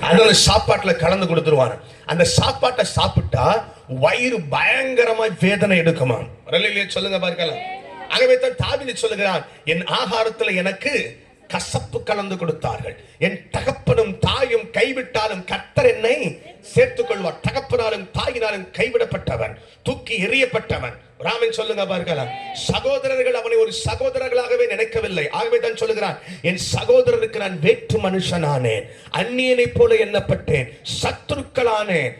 அதனால சாப்பாட்டுல கலந்து கொடுத்துருவான். அந்த சாப்பாட்டை சாப்பிட்டா வயிறு பயங்கரமா வேதனை எடுக்குமா? சொல்லுங்க பார்க்கலாம். ஆகவே தான் தாவீது சொல்லுகிறான், என் ஆகாரத்துல எனக்கு கசப்பு கலந்து கொடுத்தார்கள். என் தகப்பனும் தாயும் கைவிட்டாலும் கர்த்தர் என்னை சேர்த்துக் கொள்வார். தகப்பனாலும் தாயினாலும் கைவிடப்பட்டவன், தூக்கி எறியப்பட்டவன். ராமன் சொல்லுங்க பார்க்கலாம். சகோதரர்கள் அவனை ஒரு சகோதரர்களாகவே நினைக்கவில்லை. ஆகவே தான் சொல்லுகிறான், என் சகோதரருக்கு நான் வேற்று மனுஷனானேன், அந்நியனை போல எண்ணப்பட்டேன், சத்துருக்களானேன்.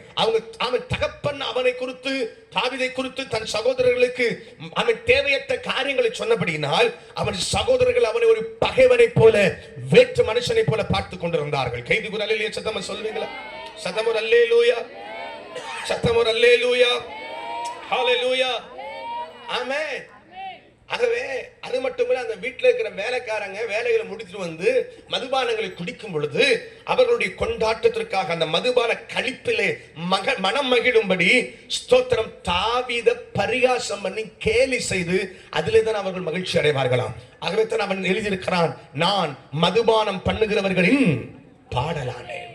அவன் தகப்பன் அவனை குறித்து, தாவீதை குறித்து தன் சகோதரர்களுக்கு அவன் தேவையற்ற காரியங்களை சொன்னபடியினால் அவன் சகோதரர்கள் அவனை ஒரு பகைவனை போல, வேற்று மனுஷனை போல பார்த்து கொண்டிருந்தார்கள். கைது குரலிலே சத்தமா சொல்லுவீங்களா? சத்தமோர் அல்லேலூயா, சத்தமோர் அல்லேலூயா, ஹalleluya, ஆமென். ஆகவே அது மட்டுமல்ல, அந்த வீட்டில் இருக்கிற வேலைக்காரங்க வேலைகளை முடித்துட்டு வந்து மதுபானங்களை குடிக்கும் பொழுது அவர்களுடைய கொண்டாட்டத்திற்காக அந்த மதுபான கழிப்பிலே மனம் மகிழும்படி ஸ்தோத்திரம் தாவீதை பரிகாசம் பண்ணி கேலி செய்து அதிலே தான் அவர்கள் மகிழ்ச்சி அடைவார்களாம். ஆகவே தான் அவன் எழுதியிருக்கிறான், நான் மதுபானம் பண்ணுகிறவர்களின் பாடலானேன்.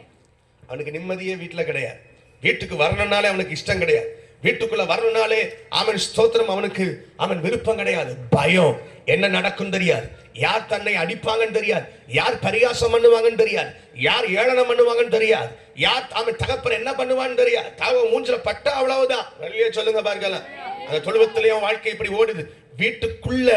அவனுக்கு நிம்மதியே வீட்டுல கிடையாது. வீட்டுக்கு வரணும்னாலே அவனுக்கு இஷ்டம் கிடையாது. வீட்டுக்குள்ள வரணும்னாலே அவன் ஸ்தோத்திரம் அவனுக்கு அவன் விருப்பம் கிடையாது. பயம், என்ன நடக்கும் தெரியாது, யார் தன்னை அடிப்பாங்கன்னு தெரியாது, யார் பரிகாசம் பண்ணுவாங்கன்னு தெரியாது, யார் ஏளனம் பண்ணுவாங்கன்னு தெரியாது, யார் அவன் தகப்பன் என்ன பண்ணுவான்னு தெரியாது. தகவ மூஞ்சில பட்டா அவ்வளவுதான். வெளியே சொல்லுங்க பார்க்கலாம். அந்த தொழுவத்திலேயும் வாழ்க்கை இப்படி ஓடுது. வீட்டுக்குள்ள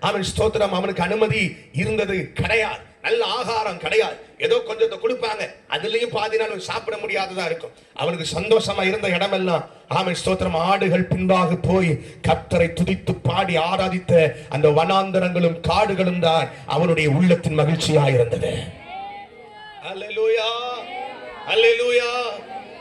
அவன் ஸ்தோத்திரம் அவனுக்கு அனுமதி இருந்தது கிடையாது. நல்ல ஆகாரம் கிடையாது. ஏதோ கொஞ்சத்தை கொடுப்பாங்க, அதுலயும் பாதி நாள் சாப்பிட முடியாததா இருக்கும். அவனுக்கு சந்தோஷமா இருந்த இடமெல்லாம் ஆமென் ஸ்தோத்திரம் ஆடுகள் பின்பாக போய் கர்த்தரை துதித்து பாடி ஆராதித்த அந்த வனாந்தரங்களும் காடுகளும் தான் அவனுடைய உள்ளத்தின் மகிழ்ச்சியா இருந்தது. அல்லேலூயா, அல்லேலூயா.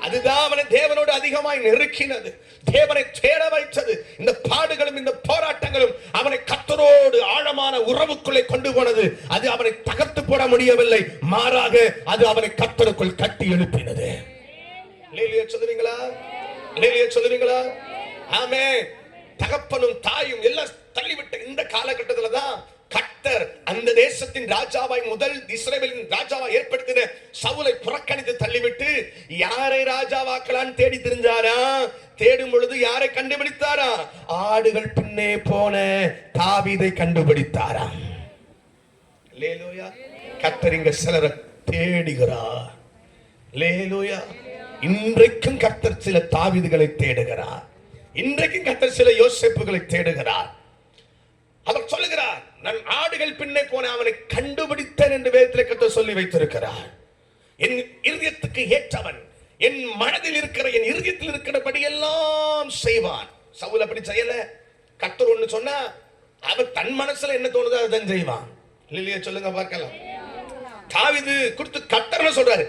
அதுதான் அவனை தேவனோடு அதிகமாய் நெருக்கினது, தேவனை தேட வைத்தது. இந்த பாடுகளும் இந்த போராட்டங்களும் அவனை கர்த்தரோடு ஆழமான உறவுக்குள்ளே கொண்டு போனது. அது அவனை தகர்த்து போட முடியவில்லை, மாறாக அது அவனை கர்த்தருக்குள் கட்டி எழுப்பினது. அல்லேலூயா சொல்லுவீங்களா? அல்லேலூயா சொல்லுவீங்களா? ஆமென். தகப்பனும் தாயும் எல்லாம் தள்ளிவிட்ட இந்த காலகட்டத்துல தான் கர்த்தர் அந்த தேசத்தின் ராஜாவாய், முதல் இஸ்ரவேலின் ராஜாவாய் ஏற்படுத்தின சவுலை புறக்கணித்து தள்ளிவிட்டு யாரை ராஜாவாக்கலான்னு தேடி தெரிஞ்சாரா? தேடும் பொழுது யாரை கண்டுபிடித்தாரா? ஆடுகள் பின்னே போன தாவீதை கண்டுபிடித்தாரா? அல்லேலூயா. கர்த்தர் இங்க சிலரை தேடுகிறார். அல்லேலூயா. இன்றைக்கும் கர்த்தர் சில தாவீதுகளை தேடுகிறார். இன்றைக்கும் கர்த்தர் சில யோசேப்புகளை தேடுகிறார். அவர் சொல்லுகிறார், நான் ஆடுகள் பின்னே போன அவனை கண்டுபிடித்தேன் என்று வேதத்தில் கர்த்தர் சொல்லி வைத்திருக்கிறார். என் இருதயத்துக்கு ஏற்றவன், என் மனதில் இருக்கிற, என் இருதயத்தில் இருக்கிறபடி எல்லாம் செய்வான். சவுல் அப்படி செய்யல. கர்த்தர் ஒண்ணு சொன்னா அவன் தன் மனசுல என்ன தோணுதோ அதான் செய்வான். இல்லையா சொல்லுங்க பார்க்கலாம். தாவீது குறித்து கர்த்தர் சொல்றாரு,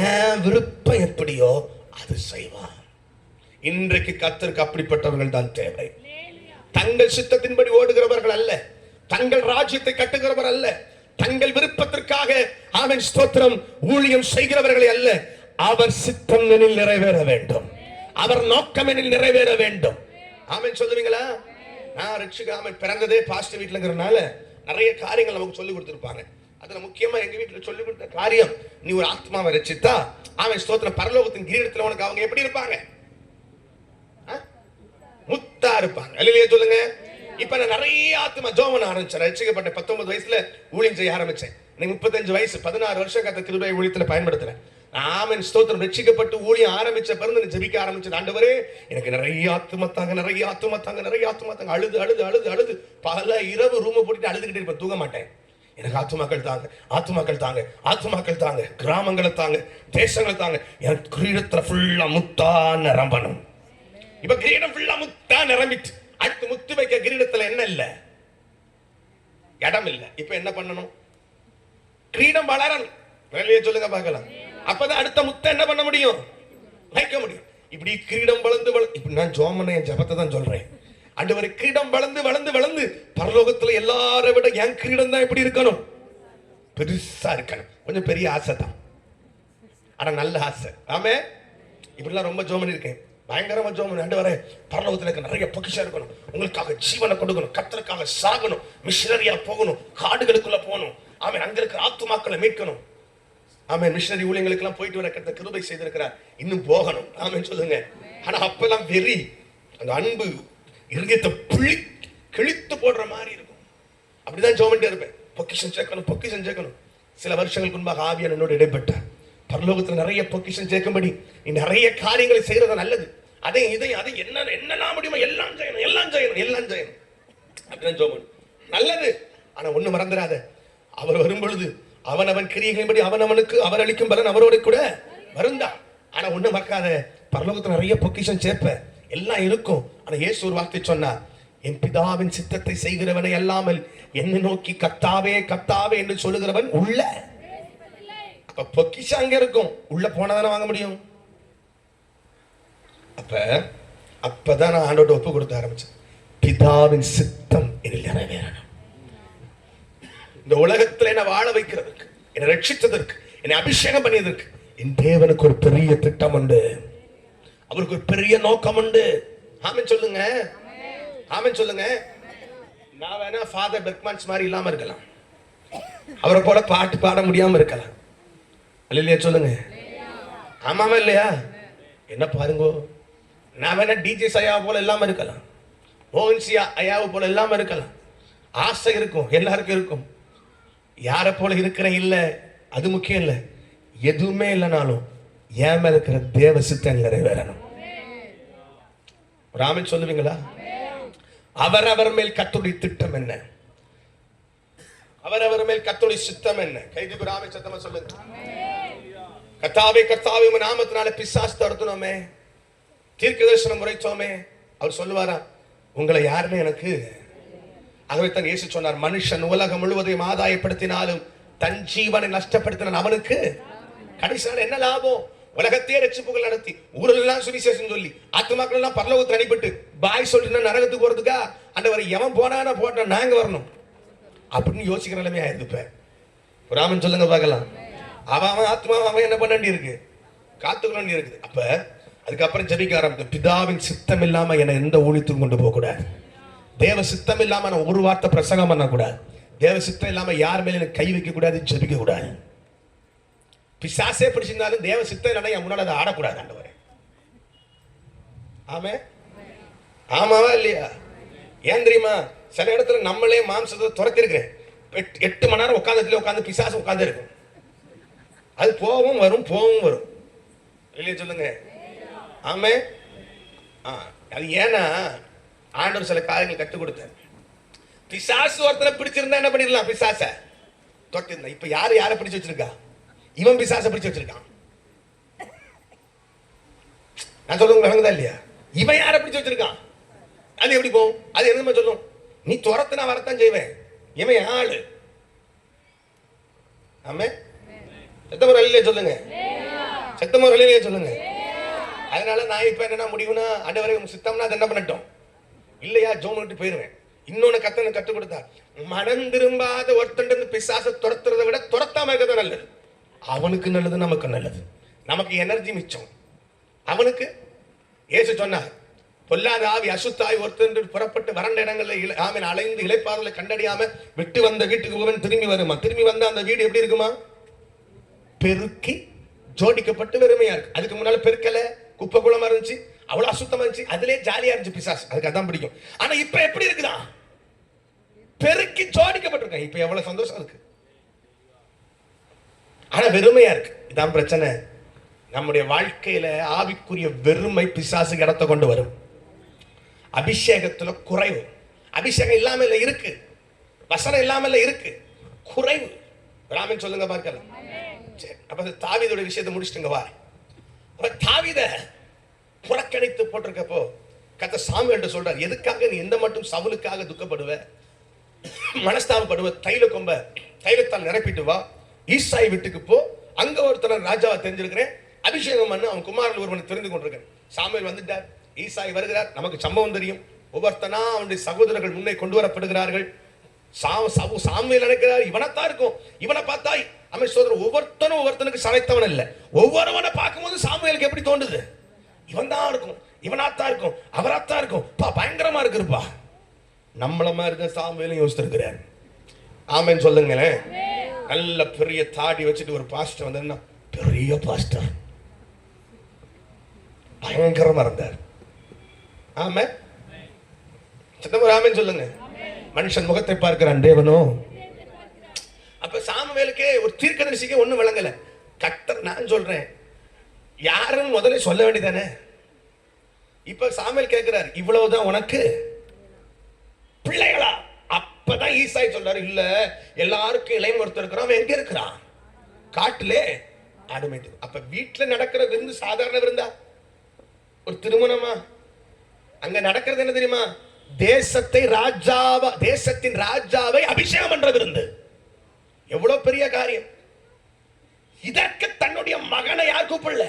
என் விருப்பம் எப்படியோ அது செய்வான். இன்றைக்கு கர்த்தருக்கு அப்படிப்பட்டவர்கள் தான் தேவை. தங்கள் சித்தத்தின்படி ஓடுகிறவர்கள் அல்ல, தங்கள் ராஜ்யத்தை கட்டுகிறவர் அல்ல, தங்கள் விருப்பத்திற்காக அவன் ஸ்தோத்திரம் ஊழியம் செய்கிறவர்களை அல்ல. அவர் சித்தம் எனில் நிறைவேற வேண்டும், அவர் நோக்கம் எனில் நிறைவேற வேண்டும். ஆமென் சொல்லுவீங்களா? நான் ரட்சிக்காம பிறந்ததே பாஸ்டர் வீட்டுலங்கிறதுனால நிறைய காரியங்கள் நமக்கு சொல்லி கொடுத்துருப்பாங்க. அதுல முக்கியமா எங்க வீட்டுல சொல்லி கொடுத்த காரியம், நீ ஒரு ஆத்மாவை ரட்சித்தா அவன் ஸ்தோத்திரம் பரலோகத்தின் கிரீடத்துல உனக்கு அவங்க எப்படி இருப்பாங்க? முத்தா இருப்பாங்க. அல்லேலூயா சொல்லுங்க. இப்ப நான் நிறைய ஆத்மா ஜோமன் ஆரம்பிச்சேன். ரட்சிக்கப்பட்ட 19 வயசுல ஊழியம் செய்ய ஆரம்பிச்சேன். 35 வயசு, 16 வருஷம் கர்த்தர் கிருபை ஊழியத்துல பயன்படுத்துறேன். ஆமென் ஸ்தோத்திரம். ரட்சிக்கப்பட்டு ஊழியம் ஆரம்பிச்ச பிறகு ஜெபிக்க ஆரம்பிச்சேன். ஆண்டவரே எனக்கு நிறைய ஆத்மா தாங்க, நிறைய ஆத்மா தாங்க, நிறைய ஆத்மா தாங்க. அழுது அழுது அழுது அழுது பல இரவு ரூம் போட்டுட்டு அழுதுகிட்டே இருப்பேன், தூங்க மாட்டேன். எனக்கு ஆத்துமாக்கள் தாங்க, ஆத்துமாக்கள் தாங்க, ஆத்துமாக்கள் தாங்க, கிராமங்களை தாங்க, தேசங்களை தாங்க. எனக்கு கிரீடத்துல ஃபுல்லா முத்தா நிரம்பணும். இப்ப கிரீடம் ஃபுல்லா முத்தா நிரம்பிட்டு அடுத்து முத்து வைக்க கிரீடத்துல என்ன இல்ல? இடம் இல்ல. இப்ப என்ன பண்ணணும்? கிரீடம் வளரணும். வெளியே சொல்லுங்க பார்க்கலாம். அப்பதான் அடுத்த முத்த என்ன பண்ண முடியும்? வைக்க முடியும். இப்படி கிரீடம் வளர்ந்து இப்ப நான் ஜோமனை என் ஜபத்தை தான் சொல்றேன். ஆண்டவரே கிரீடம் வளர்ந்து வளர்ந்து வளர்ந்து பரலோகத்துல எல்லாரை விட என் கிரீடம் தான் எப்படி இருக்கணும்? பெருசா இருக்கணும். கொஞ்சம் பெரிய ஆசை தான், ஆனா நல்ல ஆசை. ஆமே இப்படிலாம் ரொம்ப ஜோமன் இருக்கேன், பயங்கரமா ஜோமன். ஆண்டவரே பரலோகத்துல நிறைய பொக்கிஷம் இருக்கணும், உங்களுக்காக ஜீவனை கொடுக்கணும், கர்த்தருக்காக சாகணும், மிஷனரியா போகணும், காடுகளுக்குள்ள போகணும். அவன் அங்க இருக்கிற ஆத்துமாக்களை மீட்கணும். ஆமென். மிஷனரி ஊழியங்களுக்கு எல்லாம் போயிட்டு வர கர்த்தர் கிருபை செய்திருக்கிறார். இன்னும் போகணும். ஆமென் சொல்லுங்க. ஆனா அப்பெல்லாம் வெறி, அந்த அன்பு இருதயத்தை கிழித்து போடுற மாதிரி இருக்கும். அப்படிதான் ஜெபம் இருப்பேன். பொக்கிஷன் சேர்க்கணும், பொக்கிஷன் சேர்க்கணும். சில வருஷங்களுக்கு முன்பாக ஆவியானவர் என்னோடு இடைப்பட்டார். பரலோகத்தில் நிறைய பொக்கிஷன் சேர்க்கும்படி நிறைய காரியங்களை செய்யறது நல்லது. அதை என்ன முடியுமோ எல்லாம் செய்யணும், எல்லாம் செய்யணும், எல்லாம் செய்யணும். அப்படிதான் ஜெபம் நல்லது. ஆனா ஒண்ணு மறந்துடாத, அவர் வரும் பொழுது அவன் கிரியைகளின்படி அவனுக்கு அவர் அளிக்கும் பலன் அவரோட கூட வருந்தா. ஆனா ஒண்ணு மறக்காத, பரலோகத்துல நிறைய பொக்கிஷன் சேர்ப்ப, எல்லாம் இருக்கும். ஆனா இயேசு ஒரு வார்த்தை சொன்னார், என் பிதாவின் சித்தத்தை செய்கிறவனை அல்லாமல் என்னை நோக்கி கர்த்தாவே கர்த்தாவே என்று சொல்லுகிறவன் உள்ள. அப்ப பொக்கிஷம் அங்க இருக்கும், உள்ள போனதானே வாங்க முடியும். அப்பதான் நான் ஆண்டோட ஒப்பு கொடுத்த ஆரம்பிச்சேன். பிதாவின் சித்தம் என்னில் நிறைவேறணும். இந்த உலகத்தில் என்ன வாழ வைக்கிறதுக்கு, என்னை ரட்சித்ததற்கு, என்னை அபிஷேகம் பண்ணியதற்கு என் தேவனுக்கு ஒரு பெரிய திட்டம் உண்டு. அவருக்கு ஒரு பெரிய நோக்கம் உண்டு. ஆமென் சொல்லுங்க, ஆமென் சொல்லுங்க. நான் வேணா ஃபாதர் பெர்க்மன்ஸ் மாதிரி இல்லாம இருக்கலாம், அவரை போல பாட்டு பாட முடியாம இருக்கலாம். அல்லேலூயா சொல்லுங்க. ஆமாவா இல்லையா? என்ன பாருங்க, நான் வேணா டிஜே ஐயா போல இல்லாம இருக்கலாம், மோகன்சியா ஐயாவை போல இல்லாம இருக்கலாம். ஆசை இருக்கும், எல்லாருக்கும் இருக்கும். யாரை போல இருக்கிற இல்ல, அது முக்கியம் இல்ல. எதுவுமே இல்லைனாலும் என் மேல இருக்கிற தேவ சித்தம் நிறைவேறணும். ஆமென் சொல்லுவீங்களா? அவர் மேல் கர்த்தருடைய திட்டம் என்ன, அவர் மேல் கர்த்தருடைய சித்தம் என்ன? கைதுக்கு ஆமென் சத்தமா சொல்லுங்க. கர்த்தாவே கர்த்தாவே உம்முடைய நாமத்தினால பிசாசு துரத்துனோமே, தீர்க்கதரிசனம் உரைத்தோமே. அவர் சொல்லுவாரா, உங்களை யாருன்னு எனக்கு. ஆகவே தான் இயேசு சொன்னார், மனுஷன் உலகம் முழுவதையும் ஆதாயப்படுத்தினாலும் தன் ஜீவனை நஷ்டப்படுத்தின அவனுக்கு கடைசி நாள் என்ன லாபம்? உலகத்தையே ரட்சிப்புகள் நடத்தி ஊரெல்லாம் சுவிசேஷம் சொல்லி ஆத்துமாக்கள் எல்லாம் பரலோகத்தில் அனுப்பிட்டு பாய் சொல்லிட்டு நரகத்துக்கு போறதுக்கா ஆண்டவர் எவன் போனா போட்டா நாங்க வரணும் அப்படின்னு யோசிக்கிற நிலைமை ஆயிருக்கு. இப்ப ராமன் சொல்லுங்க பார்க்கலாம். அவன் ஆத்மா அவன் என்ன பண்ண வேண்டி இருக்கு, காத்துக்க வேண்டி இருக்குது. அப்ப அதுக்கப்புறம் ஜெபிக்க ஆரம்பிக்கும், பிதாவின் சித்தம் இல்லாம என்னை எந்த ஊழியத்துக்கும் கொண்டு போக கூடாது. தேவ சித்தம் இல்லாம நான் ஒரு வார்த்தை பிரசங்கம் பண்ண கூடாது. தேவ சித்தம் இல்லாம யார் மேல எனக்கு கை வைக்க கூடாது, ஜெபிக்க கூடாது. பிசாசே பிடிச்சிருந்தாலும் தேவ சித்தம் இல்லைன்னா என் முன்னாடி அதை ஆடக்கூடாது. ஆண்டவரே ஆமே, ஆமாவா இல்லையா? ஏன் தெரியுமா, சில இடத்துல நம்மளே மாம்சத்தை துரத்தி இருக்கிறேன். 8 மணி நேரம் உட்காந்து பிசாசு உட்காந்து இருக்கும். அது போவும் வரும், போவும் வரும். இல்லையா சொல்லுங்க. ஆமே. அது ஏன்னா ஆண்டவர் சில காரியங்கள் கற்றுக் கொடுத்தார். பிசாசு ஒருத்தனை பிடிச்சிருந்தா என்ன பண்ணிடலாம், பிசாச தொட்டிருந்தா. இப்ப யாரை பிடிச்சு வச்சிருக்கா? இவன் பிசாசை பிடிச்சு வச்சிருக்கான். நான் சொல்லுங்க விளங்குதா இல்லையா? இவன் யாரை பிடிச்சு வச்சிருக்கான், அது எப்படி போகும்? அது என்ன சொல்லும், நீ துரத்துனா வரத்தான் செய்வேன். இவன் ஆளு. ஆமே. செத்தமர் இல்லையே சொல்லுங்க, செத்தமர் இல்லையே சொல்லுங்க. அதனால நான் இப்ப என்ன முடிவுனா, ஆண்டவரே சித்தம்னா அது என்ன பண்ணட்டும் இல்லையா, ஜோம் விட்டு போயிருவேன். இன்னொன்னு கத்துக் கொடுத்தா, மனம் திரும்பாத ஒருத்தன் பிசாசை துரத்துறதை விட துரத்தாம இருக்கிறது நல்லது. அவனுக்கு நல்லது, நமக்கு நல்லது, நமக்கு எனர்ஜி மிச்சம். அவனுக்கு இயேசு சொன்னார், பொல்லாத ஆவி அசுத்தாய் ஒருத்தன் புறப்பட்டு வறண்ட இடங்கள்ல ஆமென் அலைந்து இளைப்பாறுதலை கண்டறியாம விட்டு வந்த வீட்டுக்கு போவன் திரும்பி வருமா. திரும்பி வந்த அந்த வீடு எப்படி இருக்குமா, பெருக்கி ஜோடிக்கப்பட்டு வெறுமையா இருக்கு. அதுக்கு முன்னால பெருக்கல, குப்பை குளமா இருந்துச்சு, அவ்வளவு அசுத்தமா இருந்துச்சு, அதுலயே ஜாலியா இருந்துச்சு பிசாசு. அதுக்கு அதான் பிடிக்கும். ஆனா இப்ப எப்படி இருக்குதா, பெருக்கி ஜோடிக்கப்பட்டிருக்க. இப்ப எவ்வளவு சந்தோஷம் இருக்கு, ஆனா வெறுமையா இருக்கு. இதான் பிரச்சனை. நம்முடைய வாழ்க்கையில ஆவிக்குரிய வெறுமை பிசாசுக்கு இடத்தை கொண்டு வரும். அபிஷேகத்துல குறைவு. அபிஷேகம் இல்லாம இருக்கு, வசனம் இல்லாம இருக்கு, குறைவு. ராமன் சொல்லுங்க பார்க்கலாம். சரி, அப்ப தாவீதோட விஷயத்தை முடிச்சுட்டுங்க வா. தாவீத புறக்கணித்து போட்டிருக்கப்போ கர்த்தர் சாமுவேல்ட்ட சொல்றார், எதுக்காக நீ எந்த மட்டும் சவுலுக்காக துக்கப்படுவ, மனஸ்தாபப்படுவ, தைலத்தால் நிரப்பிட்டு வா, ஈசாய் வீட்டுக்கு போ, அங்க ஒருத்தர் ராஜாவை தெரிஞ்சிருக்கிறேன், அபிஷேகம் பண்ணு, அவன் குமாரன் ஒருவனை தெரிந்து கொண்டிருக்கேன். சாமுவேல் வந்துட்டார், ஈசாய் வருகிறார். நமக்கு சம்பவம் தெரியும். ஒவ்வொருத்தனா அவனுடைய சகோதரர்கள் முன்னே கொண்டு வரப்படுகிறார்கள். சாமுவேல் நினைக்கிறார் இவனத்தான் இருக்கும், இவனை பார்த்தா அவன் சோதரர் ஒவ்வொருத்தனும் ஒவ்வொருத்தனுக்கு சமைத்தவன் இல்ல. ஒவ்வொருவனை பார்க்கும்போது சாமுவேலுக்கு எப்படி தோன்றுது, இவன் தான் இருக்கும், இவனாத்தான் இருக்கும், அவராத்தான் இருக்கும், பயங்கரமா இருக்குப்பா. நம்மள மாதிரி தான் சாமுவேலும் யோசித்திருக்கிறார். ஆமென் சொல்லுங்களேன். நல்ல பெரிய தாடி வச்சுட்டு ஒரு பாஸ்டர் வந்தா, பெரிய பாஸ்டர் பயங்கரமா இருந்தார். ஆமா, சித்தம் ராமன் சொல்லுங்க. மனுஷன் முகத்தை பார்க்கிறான், தேவனோ. அப்ப சாமுவேலுக்கே ஒரு தீர்க்கதரிசிக்கு ஒண்ணும் விளங்கல. கர்த்தர், நான் சொல்றேன் யாரும் முதல்ல சொல்ல வேண்டியதானே. இப்ப சாமுவேல் கேட்கிறார், இவ்வளவுதான் உனக்கு பிள்ளைகளா? அப்பதான் ஈசாய் சொல்றாரு, இல்ல எல்லாருக்கும் இளைஞர் ஒருத்தர் இருக்கிறான். அவன் எங்க இருக்கிறான்? காட்டிலே ஆடுமேட்டு. அப்ப வீட்டுல நடக்கிற விருந்து சாதாரண விருந்தா? ஒரு திருமணமா? அங்க நடக்கிறது என்ன தெரியுமா? தேசத்தின் ராஜாவை அபிஷேகம் பண்ற விருந்து. எவ்வளவு பெரிய காரியம்! இதற்கு தன்னுடைய மகனை யார் கூப்பிடல?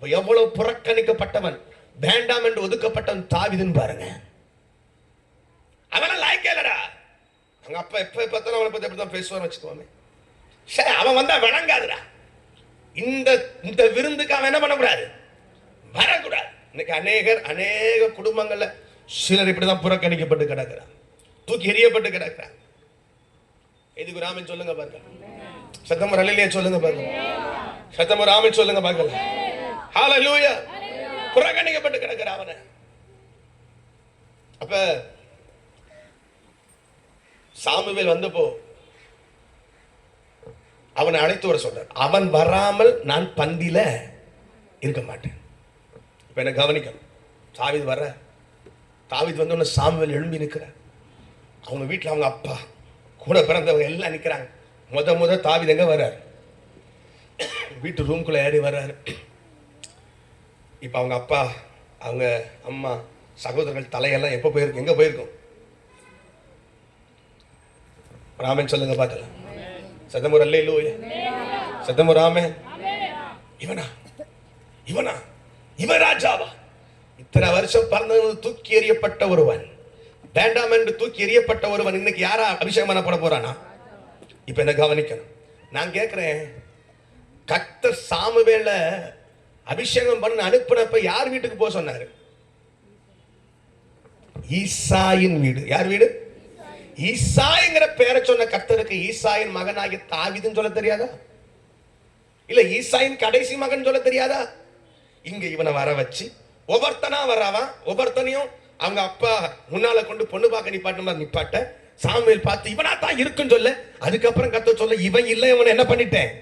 எவ்வளவு புறக்கணிக்கப்பட்டவன், வேண்டாம் என்று ஒதுக்கப்பட்டவன் தாவீதுன்னு பாருங்க. அவன லாய்க்கலடா. அங்க அப்பா எப்ப பார்த்தாலும் அவனை பத்தி அப்படிதான் பேசுவான்னு வச்சுக்கோமே. சரி, அவன் வந்தா விளங்காதுடா. இந்த விருந்துக்கு அவன் என்ன பண்ணக்கூடாது? வரக்கூடாது. இன்னைக்கு அநேக குடும்பங்கள்ல சிலர் இப்படிதான் புறக்கணிக்கப்பட்டு கிடக்கிறான், தூக்கி எறியப்பட்டு கிடக்கிறான். இதுக்கு ராமன் சொல்லுங்க பாருங்க. சத்தம் அல்லேலூயா சொல்லுங்க பாருங்க. சத்தம் ராமன் சொல்லுங்க பாருங்க. ஹalleluya. புறக்கணிக்கப்பட்டு கிடக்கிற அவனை. அப்ப சாமுவேல் வந்தப்போ அவனை அழைத்து வர சொல்றார். அவன் வராமல் நான் பந்தியில இருக்க மாட்டேன். இப்ப என்ன கவனிக்கணும். தாவீது வர்ற, தாவீது வந்தோன்னு சாமுவேல் எழும்பி நிற்கிறார். அவங்க வீட்டில் அவங்க அப்பா கூட பிறந்தவங்க எல்லாம் நிற்கிறாங்க. முத தாவீது எங்க வர்றாரு? வீட்டு ரூம்குள்ள ஏறி வர்றாரு. இப்ப அவங்க அப்பா, அவங்க அம்மா, சகோதரர்கள் தலையெல்லாம் எப்ப போயிருக்கு? எங்க போயிருக்கும்? ராமன் சொல்லுங்க பார்க்கலாம். சத்தமுர் அல்லேலூயா. சத்தமுர் ராமன். இவனா இவன் ராஜாவா? இத்தனை வருஷம் பிறந்தவன் தூக்கி எறியப்பட்ட ஒருவன், வேண்டாம் என்று தூக்கி எறியப்பட்ட ஒருவன் இன்னைக்கு யாரா அபிஷேகம் பண்ணப்பட போறானா? இப்ப என்ன கவனிக்கணும். நான் கேட்கிறேன், கர்த்தர் சாமுவேல அபிஷேகம் பண்ண அனுப்பினப்ப யார் வீட்டுக்கு போக சொன்னாரு? ஈசாயின் வீடு. யார் வீடு? ஈசாய்ங்கிற பேரை சொன்ன கர்த்தருக்கு ஈசாயின் மகனாகிய தாவீதுன்னு சொல்ல தெரியாதா? இல்ல ஈசாயின் கடைசி மகன் சொல்ல தெரியாதா? இங்க இவனை வர வச்சு ஒவ்வொருத்தனா வர்றாவா, ஒவ்வொருத்தனையும் அவங்க அப்பா முன்னால கொண்டு பொண்ணு பார்க்க நிப்பாட்ட சாமுவேல் பார்த்து இவனா தான் இருக்குன்னு சொல்ல. அதுக்கப்புறம் கர்த்தர் சொல்ல, இவன் இல்லை, இவனை என்ன பண்ணிட்டேன்?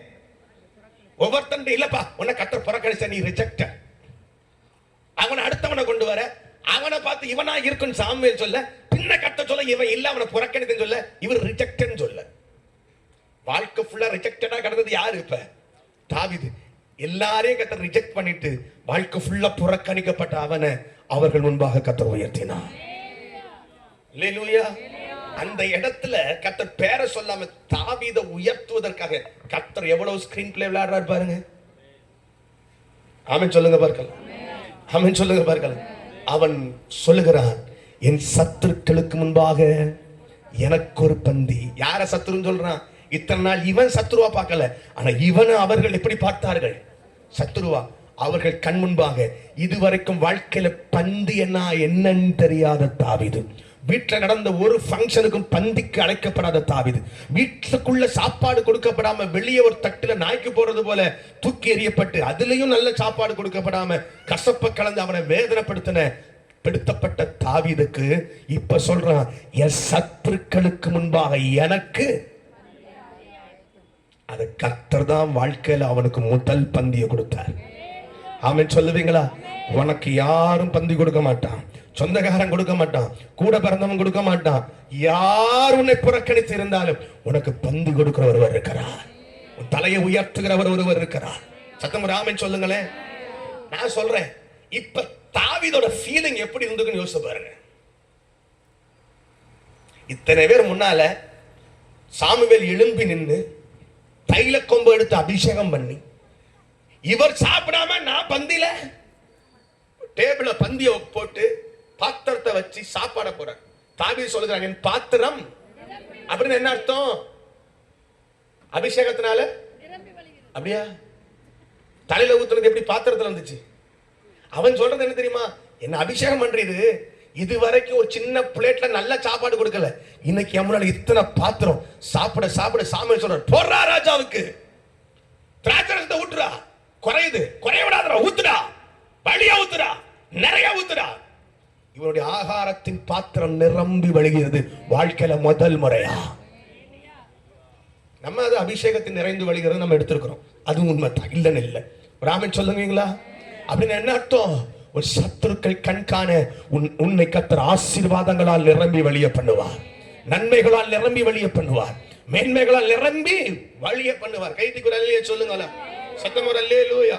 ஒவ்வொருத்தன் இல்லப்பா, உன்னை கர்த்தர் புறக்கணிச்ச, நீ ரிஜெக்ட். அவனை அடுத்தவனை கொண்டு வர, அவனை பார்த்து இவனா இருக்குன்னு சாமுவேல் சொல்ல, பின்ன கர்த்தர் சொல்ல இவன் இல்ல, அவனை புறக்கணித்தன்னு சொல்ல, இவர் ரிஜெக்ட்னு சொல்ல. வாழ்க்கை ஃபுல்லா ரிஜெக்டடா கிடந்தது யாரு? இப்ப தாவீது. எல்லாரையும் கர்த்தர் ரிஜெக்ட் பண்ணிட்டு வாழ்க்கை ஃபுல்லா புறக்கணிக்கப்பட்ட அவனை அவர்கள் முன்பாக கர்த்தர் உயர்த்தினார். அல்லேலூயா. அந்த இடத்துல கர்த்தர் பேரை சொல்லாம தாவீதை உயர்த்துவதற்காக கர்த்தர் எவ்வளவு ஸ்கிரீன் பிளே விளையாடுறாரு பாருங்க. ஆமென் சொல்லுங்க பார்க்கலாம். ஆமென் சொல்லுங்க பார்க்கலாம். அவன் சொல்லுகிறான், என் சத்துருக்களுக்கு முன்பாக எனக்கு ஒரு பந்தி. யார சத்துருன்னு சொல்றான்? இத்தனை நாள் இவன் சத்துருவா பார்க்கல, ஆனா இவனை அவர்கள் எப்படி பார்த்தார்கள்? சத்துருவா. அவர்கள் கண் முன்பாக இதுவரைக்கும் வாழ்க்கையில பந்தி என்னன்னு தெரியாத தாவீது, வீட்டுல நடந்த ஒரு ஃபங்க்ஷனுக்கும் பந்திக்கு அழைக்கப்படாத தாவீது, வீட்டுக்குள்ள சாப்பாடு கொடுக்கப்படாம வெளியே ஒரு தட்டுல நாய்க்கு போறது போல தூக்கி எறியப்பட்டு அதுலயும் நல்ல சாப்பாடு கொடுக்கப்படாம கசப்ப கலந்து அவனை வேதனைப்படுத்தப்பட்ட தாவீதுக்கு இப்ப சொல்றான், என் சத்துருக்களுக்கு முன்பாக எனக்கு. அதை கர்த்தர் தான் வாழ்க்கையில அவனுக்கு முதல் பந்தியை கொடுத்தார். ஆமென் சொல்லுவீங்களா? உனக்கு யாரும் பந்தி கொடுக்க மாட்டான், சொந்தக்காரன் கொடுக்க மாட்டான், கூட பிறந்தவன் கொடுக்க மாட்டான். யார் உன்னை புறக்கணித்து இருந்தாலும் உனக்கு பந்தி கொடுக்கிற ஒருவர் இருக்கிறார், உன் தலையை உயர்த்துகிறவர் ஒருவர் இருக்கிறார். சத்தம் ராமன் சொல்லுங்களேன். நான் சொல்றேன், இப்ப தாவீதோட ஃபீலிங் எப்படி இருந்துக்குன்னு யோசிச்சு பாருங்க. இத்தனை பேர் முன்னால சாமுவேல் எழும்பி நின்று தைல கொம்பு எடுத்து அபிஷேகம் பண்ணி, இவர் சாப்பிடாம நான் பந்தியில டேபிள பந்திய போட்டு பாத்திரத்தை வச்சு சாப்பாட போறேன். தாவீது சொல்லுகிறான், என் பாத்திரம் அப்படின்னு என்ன அர்த்தம்? அபிஷேகத்தினால. அப்படியா? தலையில ஊத்துனது எப்படி பாத்திரத்துல வந்துச்சு? அவன் சொல்றது என்ன தெரியுமா? என்ன அபிஷேகம் பண்றது, இது வரைக்கும் ஒரு சின்ன பிளேட்ல நல்ல சாப்பாடு கொடுக்கல, இன்னைக்கு எம்மனால இத்தனை பாத்திரம் சாப்பிட சாப்பிட சாமி சொல்ற போடுறா ராஜாவுக்கு, திராட்சரசத்தை ஊத்துடா, குறையுது குறைய விடாதடா, ஊத்துடா, வழியா ஊத்துடா, நிறைய ஊத்துடா. இவருடைய ஆகாரத்தின் பாத்திரம் நிரம்பி வழிகிறது. வாழ்க்கையில முதல் முறையா நம்ம அது அபிஷேகத்தின் நிறைந்து வழிகிறது நம்ம எடுத்திருக்கிறோம். அதுவும் உண்மைதான், இல்லைன்னு இல்லை. ராமன் சொல்லுவீங்களா? அப்படின்னு என்ன அர்த்தம்? ஒரு சத்துருக்கள் கண்காண உன்னை கர்த்தர் ஆசீர்வாதங்களால் நிரம்பி வழிய பண்ணுவார், நன்மைகளால் நிரம்பி வழிய பண்ணுவார், மேன்மைகளால் நிரம்பி வழிய பண்ணுவார். கைதிக்கு ஒரு அல்லேலூயா சொல்லுங்களா, சத்தம் ஒரு அல்லேலூயா.